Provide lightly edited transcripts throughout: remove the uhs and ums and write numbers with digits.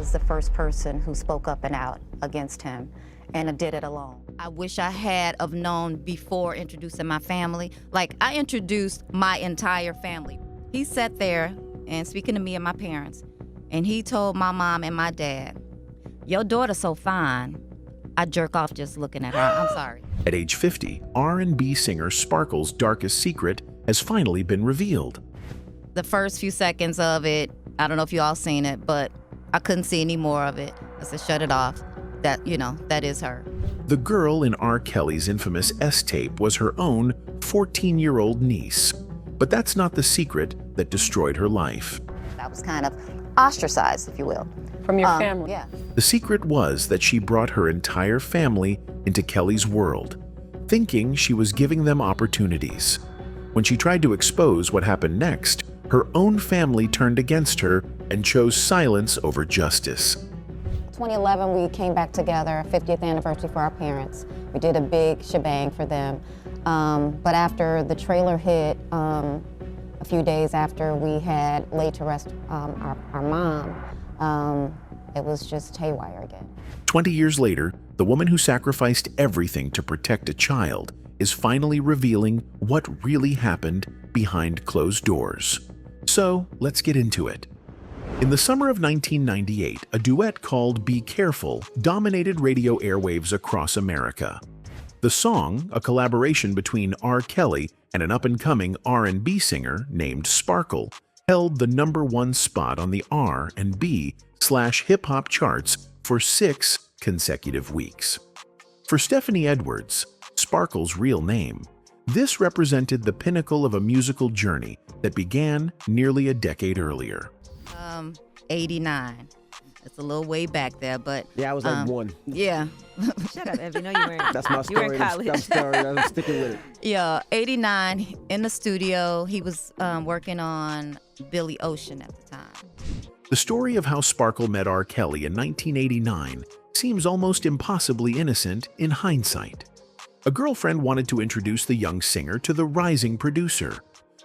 was the first person who spoke up and out against him, and did it alone. I wish I had have known before introducing my family. Like, I introduced my entire family. He sat there and speaking to me and my parents, and he told my mom and my dad, "Your daughter's so fine, I jerk off just looking at her." I'm sorry. At age 50, R&B singer Sparkle's darkest secret has finally been revealed. The first few seconds of it, I don't know if you all seen it, but I couldn't see any more of it. I said, shut it off. That, that is her. The girl in R. Kelly's infamous S-tape was her own 14-year-old niece. But that's not the secret that destroyed her life. I was kind of ostracized, if you will. From your family? Yeah. The secret was that she brought her entire family into Kelly's world, thinking she was giving them opportunities. When she tried to expose what happened next, her own family turned against her and chose silence over justice. 2011, we came back together, 50th anniversary for our parents. We did a big shebang for them. But after the trailer hit, a few days after we had laid to rest our mom, it was just haywire again. 20 years later, the woman who sacrificed everything to protect a child is finally revealing what really happened behind closed doors. So let's get into it. In the summer of 1998, a duet called "Be Careful" dominated radio airwaves across America. The song, a collaboration between R. Kelly and an up-and-coming R&B singer named Sparkle, held the #1 spot on the R&B/hip-hop charts for 6 consecutive weeks. For Stephanie Edwards, Sparkle's real name, this represented the pinnacle of a musical journey that began nearly a decade earlier. 89. It's a little way back there, but yeah, I was like 1. Yeah. Shut up, Evie. No, you weren't. That's my You were story. in college. That's my story. I'm sticking with it. Yeah, 89 in the studio. He was working on Billy Ocean at the time. The story of how Sparkle met R. Kelly in 1989 seems almost impossibly innocent in hindsight. A girlfriend wanted to introduce the young singer to the rising producer.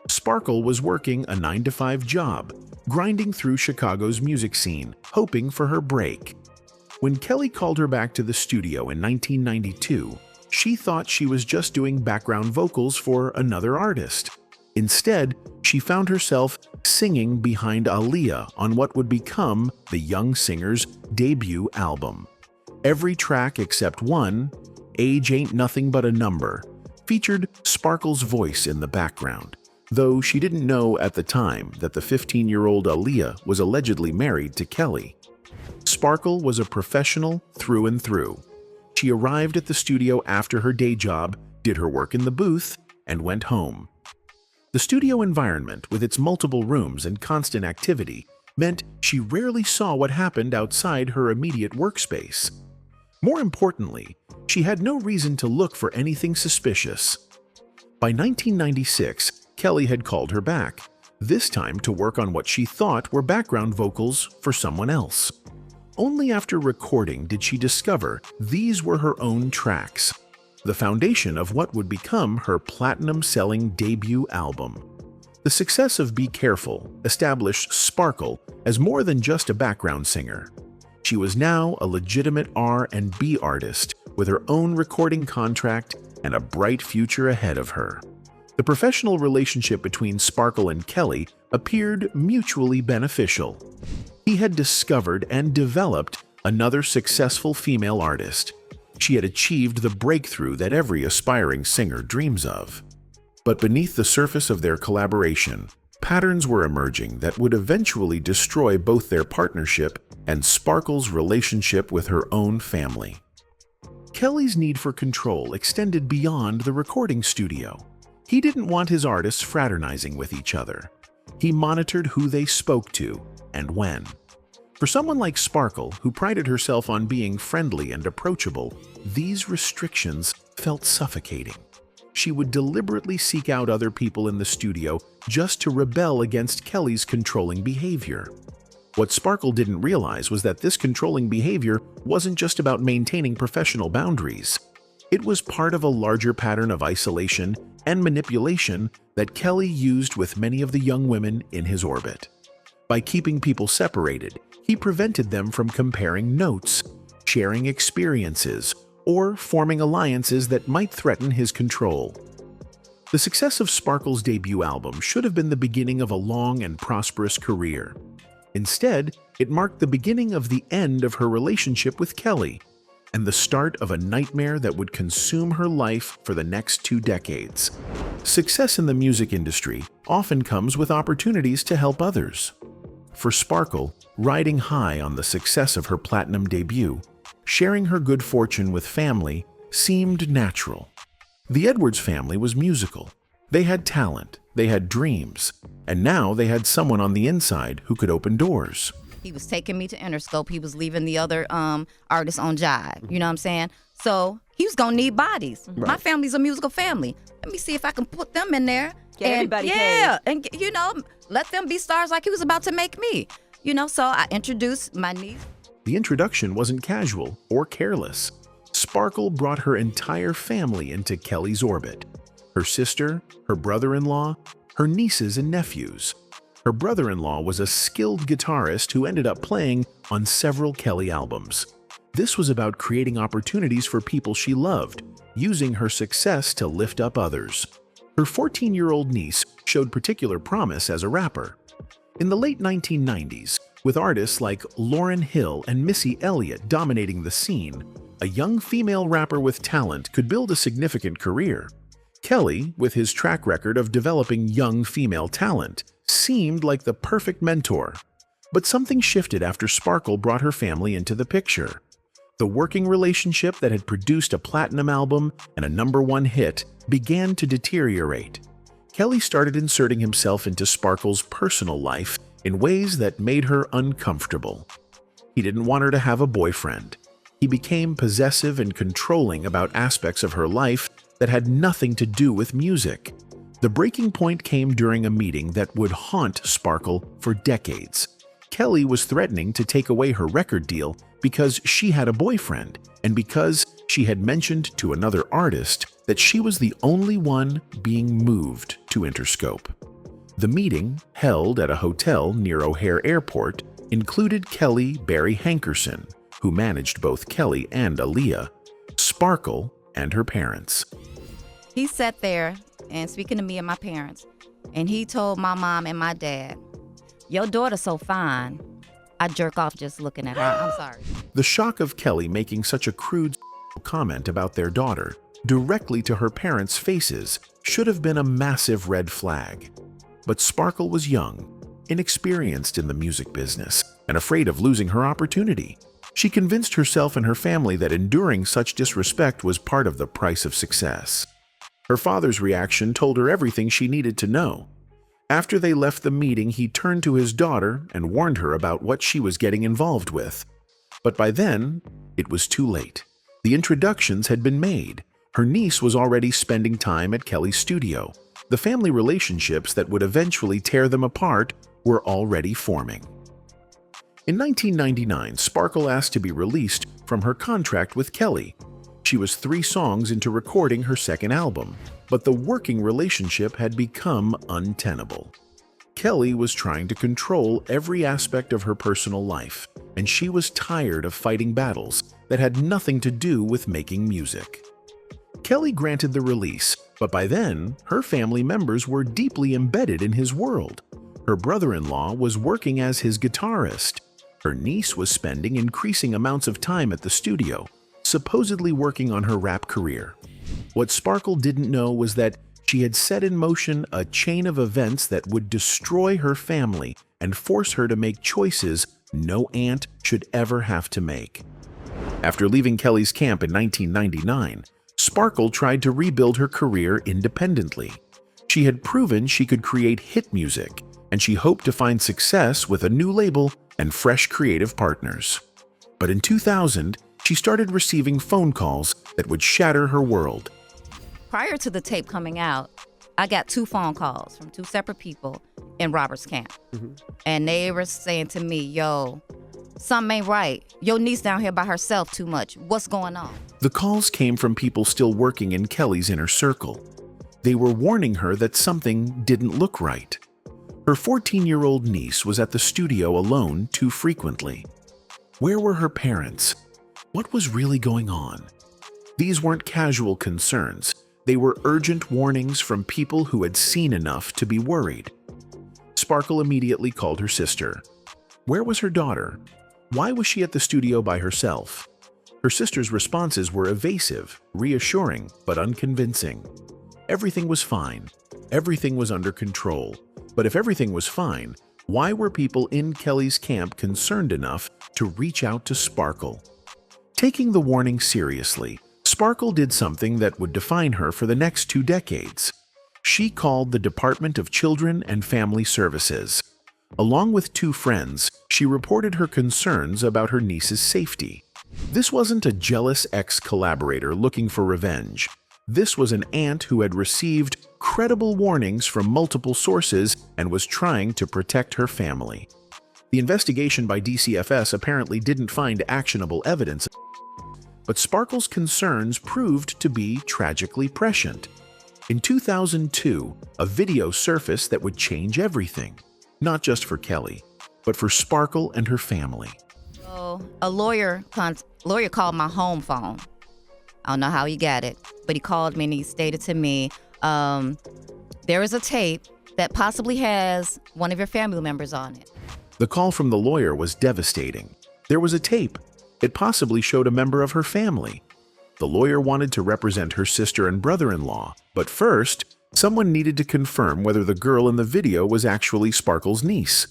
Sparkle was working a 9-to-5 job, grinding through Chicago's music scene, hoping for her break. When Kelly called her back to the studio in 1992, she thought she was just doing background vocals for another artist. Instead, she found herself singing behind Aaliyah on what would become the young singer's debut album. Every track except one, "Age Ain't Nothing But a Number," featured Sparkle's voice in the background, though she didn't know at the time that the 15-year-old Aaliyah was allegedly married to Kelly. Sparkle was a professional through and through. She arrived at the studio after her day job, did her work in the booth, and went home. The studio environment, with its multiple rooms and constant activity, meant she rarely saw what happened outside her immediate workspace. More importantly, she had no reason to look for anything suspicious. By 1996, Kelly had called her back, this time to work on what she thought were background vocals for someone else. Only after recording did she discover these were her own tracks, the foundation of what would become her platinum-selling debut album. The success of "Be Careful" established Sparkle as more than just a background singer. She was now a legitimate R&B artist with her own recording contract and a bright future ahead of her. The professional relationship between Sparkle and Kelly appeared mutually beneficial. He had discovered and developed another successful female artist. She had achieved the breakthrough that every aspiring singer dreams of. But beneath the surface of their collaboration, patterns were emerging that would eventually destroy both their partnership and Sparkle's relationship with her own family. Kelly's need for control extended beyond the recording studio. He didn't want his artists fraternizing with each other. He monitored who they spoke to and when. For someone like Sparkle, who prided herself on being friendly and approachable, these restrictions felt suffocating. She would deliberately seek out other people in the studio just to rebel against Kelly's controlling behavior. What Sparkle didn't realize was that this controlling behavior wasn't just about maintaining professional boundaries. It was part of a larger pattern of isolation and manipulation that Kelly used with many of the young women in his orbit. By keeping people separated, he prevented them from comparing notes, sharing experiences, or forming alliances that might threaten his control. The success of Sparkle's debut album should have been the beginning of a long and prosperous career. Instead, it marked the beginning of the end of her relationship with Kelly and the start of a nightmare that would consume her life for the next 2 decades. Success in the music industry often comes with opportunities to help others. For Sparkle, riding high on the success of her platinum debut, sharing her good fortune with family seemed natural. The Edwards family was musical. They had talent, they had dreams, and now they had someone on the inside who could open doors. He was taking me to Interscope. He was leaving the other artists on Jive. You know what I'm saying? So he was going to need bodies. Right. My family's a musical family. Let me see if I can put them in there. Get everybody yeah, and you know, let them be stars like he was about to make me. You know, so I introduced my niece. The introduction wasn't casual or careless. Sparkle brought her entire family into Kelly's orbit. Her sister, her brother-in-law, her nieces and nephews. Her brother-in-law was a skilled guitarist who ended up playing on several Kelly albums. This was about creating opportunities for people she loved, using her success to lift up others. Her 14-year-old niece showed particular promise as a rapper. In the late 1990s, with artists like Lauryn Hill and Missy Elliott dominating the scene, a young female rapper with talent could build a significant career. Kelly, with his track record of developing young female talent, seemed like the perfect mentor. But something shifted after Sparkle brought her family into the picture. The working relationship that had produced a platinum album and a #1 hit began to deteriorate. Kelly started inserting himself into Sparkle's personal life in ways that made her uncomfortable. He didn't want her to have a boyfriend. He became possessive and controlling about aspects of her life that had nothing to do with music. The breaking point came during a meeting that would haunt Sparkle for decades. Kelly was threatening to take away her record deal because she had a boyfriend and because she had mentioned to another artist that she was the only one being moved to Interscope. The meeting, held at a hotel near O'Hare Airport, included Kelly Barry Hankerson, who managed both Kelly and Aaliyah, Sparkle, and her parents. He sat there and speaking to me and my parents, and he told my mom and my dad, "Your daughter's so fine, I jerk off just looking at her." I'm sorry. The shock of Kelly making such a crude comment about their daughter directly to her parents' faces should have been a massive red flag. But Sparkle was young, inexperienced in the music business, and afraid of losing her opportunity. She convinced herself and her family that enduring such disrespect was part of the price of success. Her father's reaction told her everything she needed to know. After they left the meeting, he turned to his daughter and warned her about what she was getting involved with. But by then, it was too late. The introductions had been made. Her niece was already spending time at Kelly's studio. The family relationships that would eventually tear them apart were already forming. In 1999, Sparkle asked to be released from her contract with Kelly. She was 3 songs into recording her second album, but the working relationship had become untenable. Kelly was trying to control every aspect of her personal life, and she was tired of fighting battles that had nothing to do with making music. Kelly granted the release, but by then, her family members were deeply embedded in his world. Her brother-in-law was working as his guitarist. Her niece was spending increasing amounts of time at the studio, supposedly working on her rap career. What Sparkle didn't know was that she had set in motion a chain of events that would destroy her family and force her to make choices no aunt should ever have to make. After leaving Kelly's camp in 1999, Sparkle tried to rebuild her career independently. She had proven she could create hit music, and she hoped to find success with a new label and fresh creative partners. But in 2000, she started receiving phone calls that would shatter her world. Prior to the tape coming out, I got 2 phone calls from 2 separate people in Robert's camp. And they were saying to me, "Yo, something ain't right. Your niece down here by herself too much. What's going on?" The calls came from people still working in Kelly's inner circle. They were warning her that something didn't look right. Her 14-year-old niece was at the studio alone too frequently. Where were her parents? What was really going on? These weren't casual concerns. They were urgent warnings from people who had seen enough to be worried. Sparkle immediately called her sister. Where was her daughter? Why was she at the studio by herself? Her sister's responses were evasive, reassuring, but unconvincing. Everything was fine. Everything was under control. But if everything was fine, why were people in Kelly's camp concerned enough to reach out to Sparkle? Taking the warning seriously, Sparkle did something that would define her for the next 2 decades. She called the Department of Children and Family Services. Along with 2 friends, she reported her concerns about her niece's safety. This wasn't a jealous ex-collaborator looking for revenge. This was an aunt who had received credible warnings from multiple sources and was trying to protect her family. The investigation by DCFS apparently didn't find actionable evidence, but Sparkle's concerns proved to be tragically prescient. In 2002, a video surfaced that would change everything, not just for Kelly, but for Sparkle and her family. So a lawyer called my home phone. I don't know how he got it, but he called me and he stated to me, there is a tape that possibly has one of your family members on it. The call from the lawyer was devastating. There was a tape. It possibly showed a member of her family. The lawyer wanted to represent her sister and brother-in-law, but first, someone needed to confirm whether the girl in the video was actually Sparkle's niece.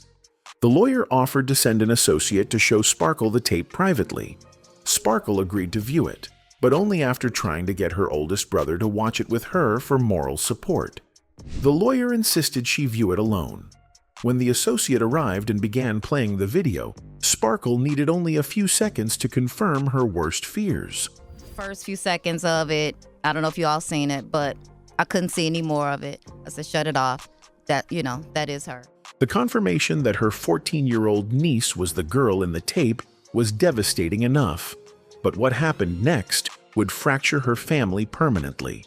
The lawyer offered to send an associate to show Sparkle the tape privately. Sparkle agreed to view it, but only after trying to get her oldest brother to watch it with her for moral support. The lawyer insisted she view it alone. When the associate arrived and began playing the video, Sparkle needed only a few seconds to confirm her worst fears. First few seconds of it, I don't know if you all seen it, but I couldn't see any more of it. I said, shut it off. That is her. The confirmation that her 14-year-old niece was the girl in the tape was devastating enough. But what happened next would fracture her family permanently.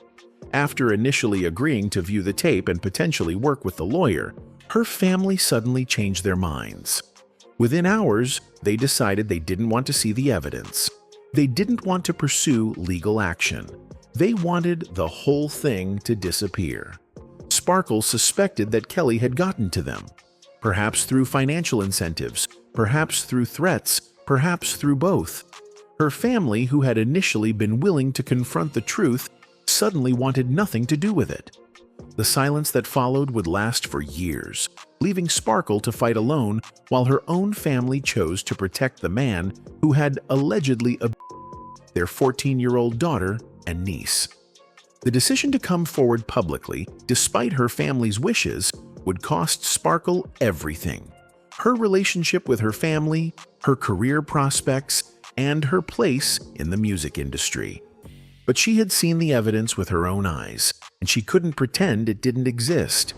After initially agreeing to view the tape and potentially work with the lawyer, her family suddenly changed their minds. Within hours, they decided they didn't want to see the evidence. They didn't want to pursue legal action. They wanted the whole thing to disappear. Sparkle suspected that Kelly had gotten to them, perhaps through financial incentives, perhaps through threats, perhaps through both. Her family, who had initially been willing to confront the truth, suddenly wanted nothing to do with it. The silence that followed would last for years, leaving Sparkle to fight alone while her own family chose to protect the man who had allegedly abused their 14-year-old daughter and niece. The decision to come forward publicly, despite her family's wishes, would cost Sparkle everything: her relationship with her family, her career prospects, and her place in the music industry. But she had seen the evidence with her own eyes, and she couldn't pretend it didn't exist.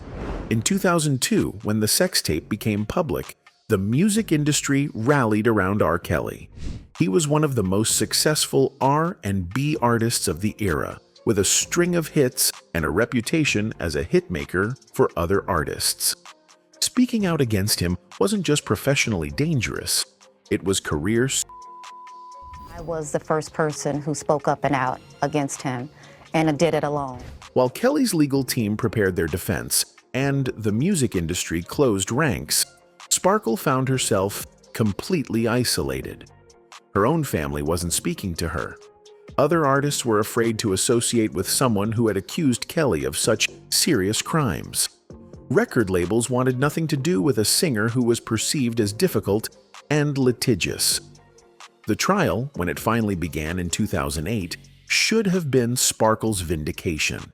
In 2002, when the sex tape became public, the music industry rallied around R. Kelly. He was one of the most successful R&B artists of the era, with a string of hits and a reputation as a hitmaker for other artists. Speaking out against him wasn't just professionally dangerous, it was career. I was the first person who spoke up and out against him, and did it alone. While Kelly's legal team prepared their defense and the music industry closed ranks, Sparkle found herself completely isolated. Her own family wasn't speaking to her. Other artists were afraid to associate with someone who had accused Kelly of such serious crimes. Record labels wanted nothing to do with a singer who was perceived as difficult and litigious. The trial, when it finally began in 2008, should have been Sparkle's vindication.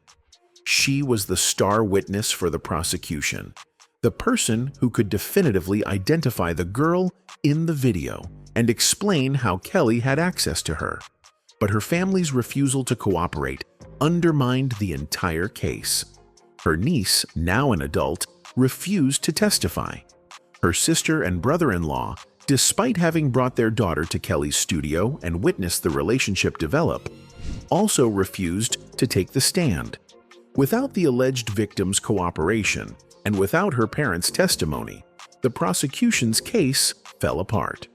She was the star witness for the prosecution, the person who could definitively identify the girl in the video and explain how Kelly had access to her. But her family's refusal to cooperate undermined the entire case. Her niece, now an adult, refused to testify. Her sister and brother-in-law, despite having brought their daughter to Kelly's studio and witnessed the relationship develop, also refused to take the stand. Without the alleged victim's cooperation, and without her parents' testimony, the prosecution's case fell apart.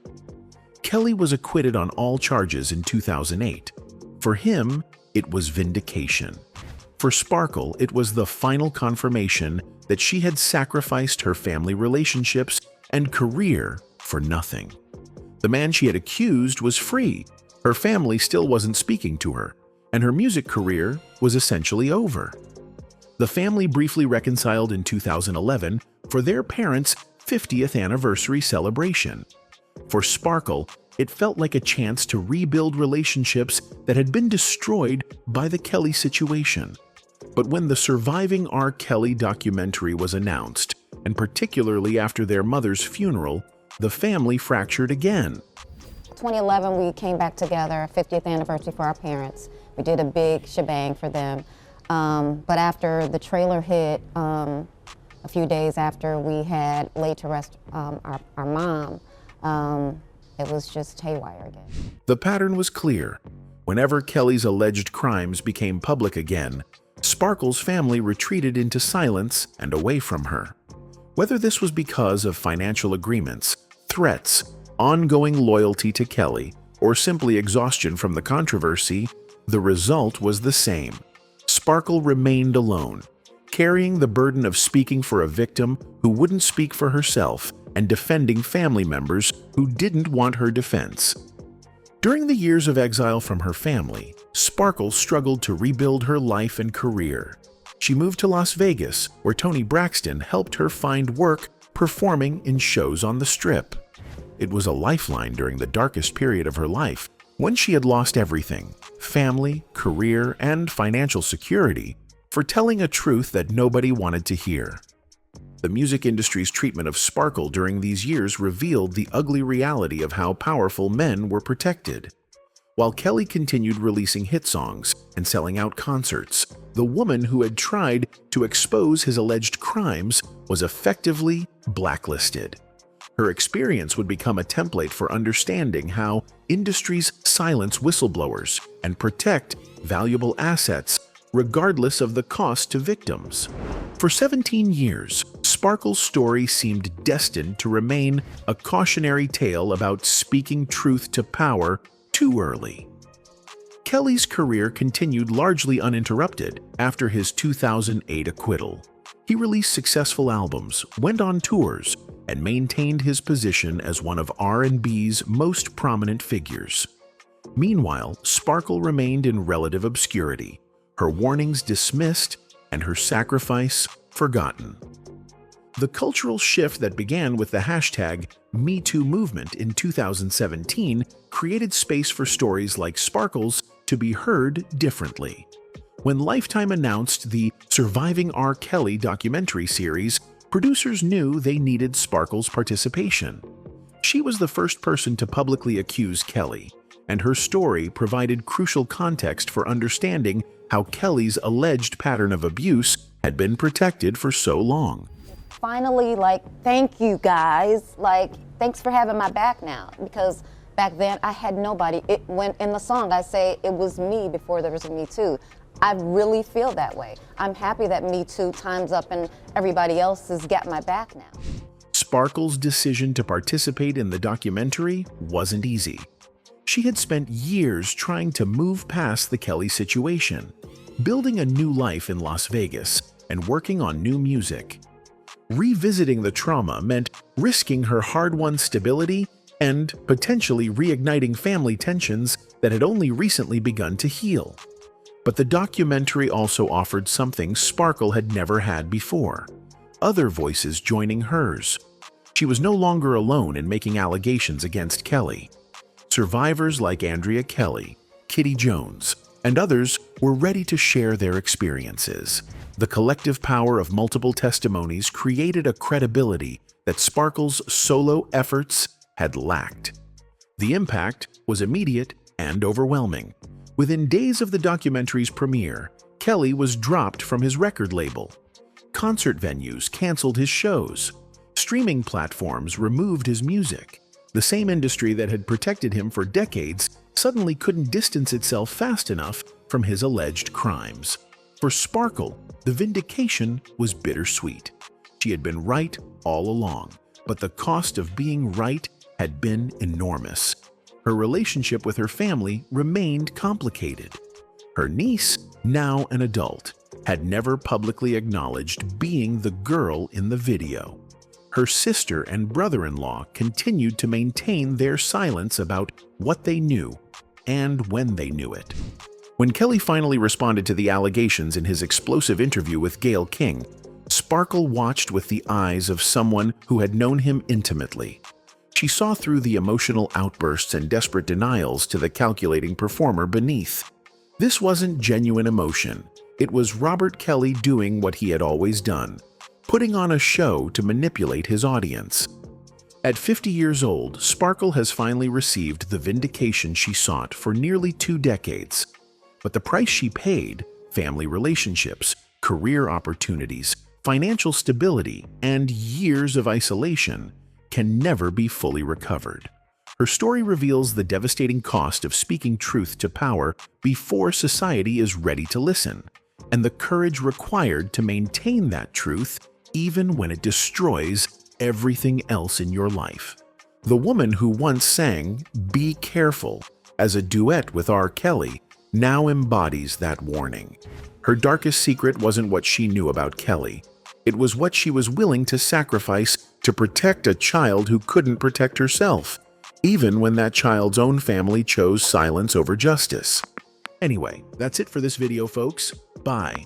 Kelly was acquitted on all charges in 2008. For him, it was vindication. For Sparkle, it was the final confirmation that she had sacrificed her family relationships and career for nothing. The man she had accused was free, her family still wasn't speaking to her, and her music career was essentially over. The family briefly reconciled in 2011 for their parents' 50th anniversary celebration. For Sparkle, it felt like a chance to rebuild relationships that had been destroyed by the Kelly situation. But when the Surviving R. Kelly documentary was announced, and particularly after their mother's funeral, the family fractured again. 2011, we came back together, 50th anniversary for our parents. We did a big shebang for them. But after the trailer hit, a few days after we had laid to rest our mom, it was just haywire again. The pattern was clear. Whenever Kelly's alleged crimes became public again, Sparkle's family retreated into silence and away from her. Whether this was because of financial agreements, threats, ongoing loyalty to Kelly, or simply exhaustion from the controversy, the result was the same. Sparkle remained alone, carrying the burden of speaking for a victim who wouldn't speak for herself and defending family members who didn't want her defense. During the years of exile from her family, Sparkle struggled to rebuild her life and career. She moved to Las Vegas, where Toni Braxton helped her find work performing in shows on the Strip. It was a lifeline during the darkest period of her life, when she had lost everything: family, career, and financial security, for telling a truth that nobody wanted to hear. The music industry's treatment of Sparkle during these years revealed the ugly reality of how powerful men were protected. While Kelly continued releasing hit songs and selling out concerts, the woman who had tried to expose his alleged crimes was effectively blacklisted. Her experience would become a template for understanding how industries silence whistleblowers and protect valuable assets regardless of the cost to victims. For 17 years, Sparkle's story seemed destined to remain a cautionary tale about speaking truth to power too early. Kelly's career continued largely uninterrupted after his 2008 acquittal. He released successful albums, went on tours, and maintained his position as one of R&B's most prominent figures. Meanwhile, Sparkle remained in relative obscurity, her warnings dismissed and her sacrifice forgotten. The cultural shift that began with the hashtag #MeToo movement in 2017 created space for stories like Sparkle's to be heard differently. When Lifetime announced the Surviving R. Kelly documentary series, producers knew they needed Sparkle's participation. She was the first person to publicly accuse Kelly, and her story provided crucial context for understanding how Kelly's alleged pattern of abuse had been protected for so long. Finally, thank you guys. Thanks for having my back now, because back then I had nobody. When in the song I say it was me before there was a Me Too. I really feel that way. I'm happy that Me Too time's up and everybody else has got my back now. Sparkle's decision to participate in the documentary wasn't easy. She had spent years trying to move past the Kelly situation, building a new life in Las Vegas and working on new music. Revisiting the trauma meant risking her hard-won stability and potentially reigniting family tensions that had only recently begun to heal. But the documentary also offered something Sparkle had never had before: other voices joining hers. She was no longer alone in making allegations against Kelly. Survivors like Andrea Kelly, Kitty Jones, and others were ready to share their experiences. The collective power of multiple testimonies created a credibility that Sparkle's solo efforts had lacked. The impact was immediate and overwhelming. Within days of the documentary's premiere, Kelly was dropped from his record label. Concert venues canceled his shows. Streaming platforms removed his music. The same industry that had protected him for decades suddenly couldn't distance itself fast enough from his alleged crimes. For Sparkle, the vindication was bittersweet. She had been right all along, but the cost of being right had been enormous. Her relationship with her family remained complicated. Her niece, now an adult, had never publicly acknowledged being the girl in the video. Her sister and brother-in-law continued to maintain their silence about what they knew and when they knew it. When Kelly finally responded to the allegations in his explosive interview with Gayle King, Sparkle watched with the eyes of someone who had known him intimately. She saw through the emotional outbursts and desperate denials to the calculating performer beneath. This wasn't genuine emotion. It was Robert Kelly doing what he had always done, putting on a show to manipulate his audience. At 50 years old, Sparkle has finally received the vindication she sought for nearly 2 decades. But the price she paid, family relationships, career opportunities, financial stability, and years of isolation, can never be fully recovered. Her story reveals the devastating cost of speaking truth to power before society is ready to listen, and the courage required to maintain that truth even when it destroys everything else in your life. The woman who once sang "Be Careful" as a duet with R. Kelly now embodies that warning. Her darkest secret wasn't what she knew about Kelly. It was what she was willing to sacrifice to protect a child who couldn't protect herself, even when that child's own family chose silence over justice. Anyway, that's it for this video, folks. Bye.